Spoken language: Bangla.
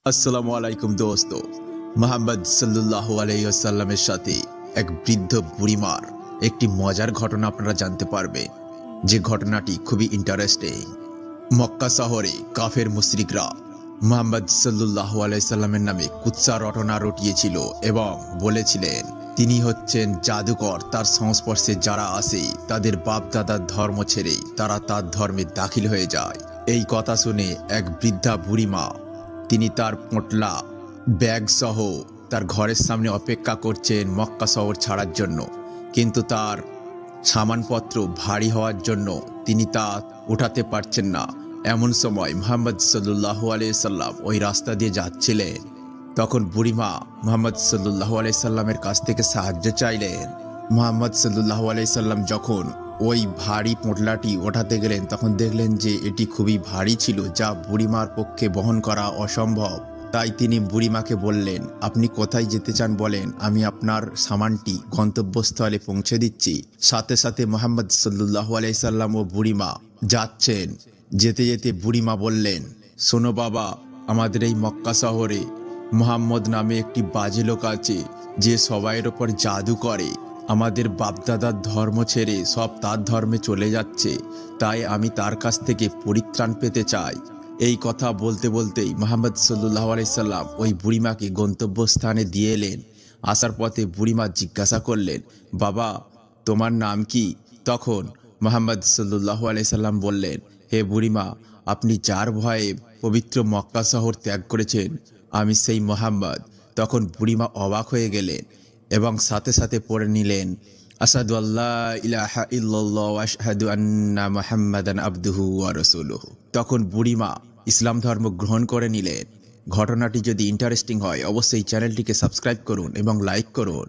আসসালামু আলাইকুম দোস্ত। মোহাম্মদ সাল্লাল্লাহু আলাইহি ওয়াসাল্লামের সাথে এক বৃদ্ধ বুড়িমার একটি মজার ঘটনা আপনারা জানতে পারবেন, যে ঘটনাটি খুবই ইন্টারেস্টিং। মক্কা শহরে কাফের মুশরিকরা মোহাম্মদ সাল্লাল্লাহু আলাইহি সাল্লামের নামে কুৎসা রটনা রটিয়েছিল এবং বলেছিলেন তিনি হচ্ছেন জাদুকর। তার সংস্পর্শে যারা আসে তাদের বাপ দাদার ধর্ম ছেড়ে তারা তার ধর্মে দাখিল হয়ে যায়। এই কথা শুনে এক বৃদ্ধা বুড়িমা, তিনি তার পোঁটলা ব্যাগ সহ তার ঘরের সামনে অপেক্ষা করছেন মক্কা শহর ছাড়ার জন্য, কিন্তু তার সামানপত্র ভারী হওয়ার জন্য তিনি তা উঠাতে পারছেন না। এমন সময় মুহাম্মদ সাল্লাল্লাহু আলাইহি সাল্লাম ওই রাস্তা দিয়ে যাচ্ছিলেন। তখন বুড়িমা মুহাম্মদ সাল্লাল্লাহু আলাইহি সাল্লামের কাছ থেকে সাহায্য চাইলেন। মুহাম্মদ সাল্লাল্লাহু আলাইহি সাল্লাম যখন ওই ভারী পোঁটলাটি ওঠাতে গেলেন তখন দেখলেন যে এটি খুবই ভারী ছিল, যা বুড়িমার পক্ষে বহন করা অসম্ভব। তাই তিনি বুড়িমাকে বললেন, আপনি কোথায় যেতে চান বলেন, আমি আপনার সামানটি গন্তব্যস্থলে পৌঁছে দিচ্ছি। সাথে সাথে মুহাম্মদ সাল্লাল্লাহু আলাইহি সাল্লাম ও বুড়িমা যাচ্ছেন। যেতে যেতে বুড়িমা বললেন, শোনো বাবা, আমাদের এই মক্কা শহরে মুহাম্মদ নামে একটি বাজে লোক আছে যে সবাইয়ের ওপর জাদু করে। আমাদের বাপদাদার ধর্ম ছেড়ে সব তার ধর্মে চলে যাচ্ছে, তাই আমি তার কাছ থেকে পরিত্রাণ পেতে চাই। এই কথা বলতে বলতেই মুহাম্মদ সাল্লাল্লাহু আলাইহি সাল্লাম ওই বুড়িমাকে গন্তব্যস্থানে দিয়ে এলেন। আসার পথে বুড়িমা জিজ্ঞাসা করলেন, বাবা তোমার নাম কি? তখন মুহাম্মদ সাল্লাল্লাহু আলাইহি সাল্লাম বললেন, হে বুড়িমা, আপনি যার ভয়ে পবিত্র মক্কা শহর ত্যাগ করেছেন, আমি সেই মুহাম্মদ। তখন বুড়িমা অবাক হয়ে গেলেন এবং সাথে সাথে পড়ে নিলেন, আশহাদু আল্লা ইলাহা ইল্লাল্লাহ ওয়া আশহাদু আন্না মুহাম্মাদান আবদুহু ওয়া রাসূলুহু। তখন বুড়িমা ইসলাম ধর্ম গ্রহণ করে নিলেন। ঘটনাটি যদি ইন্টারেস্টিং হয় অবশ্যই চ্যানেলটিকে সাবস্ক্রাইব করুন এবং লাইক করুন।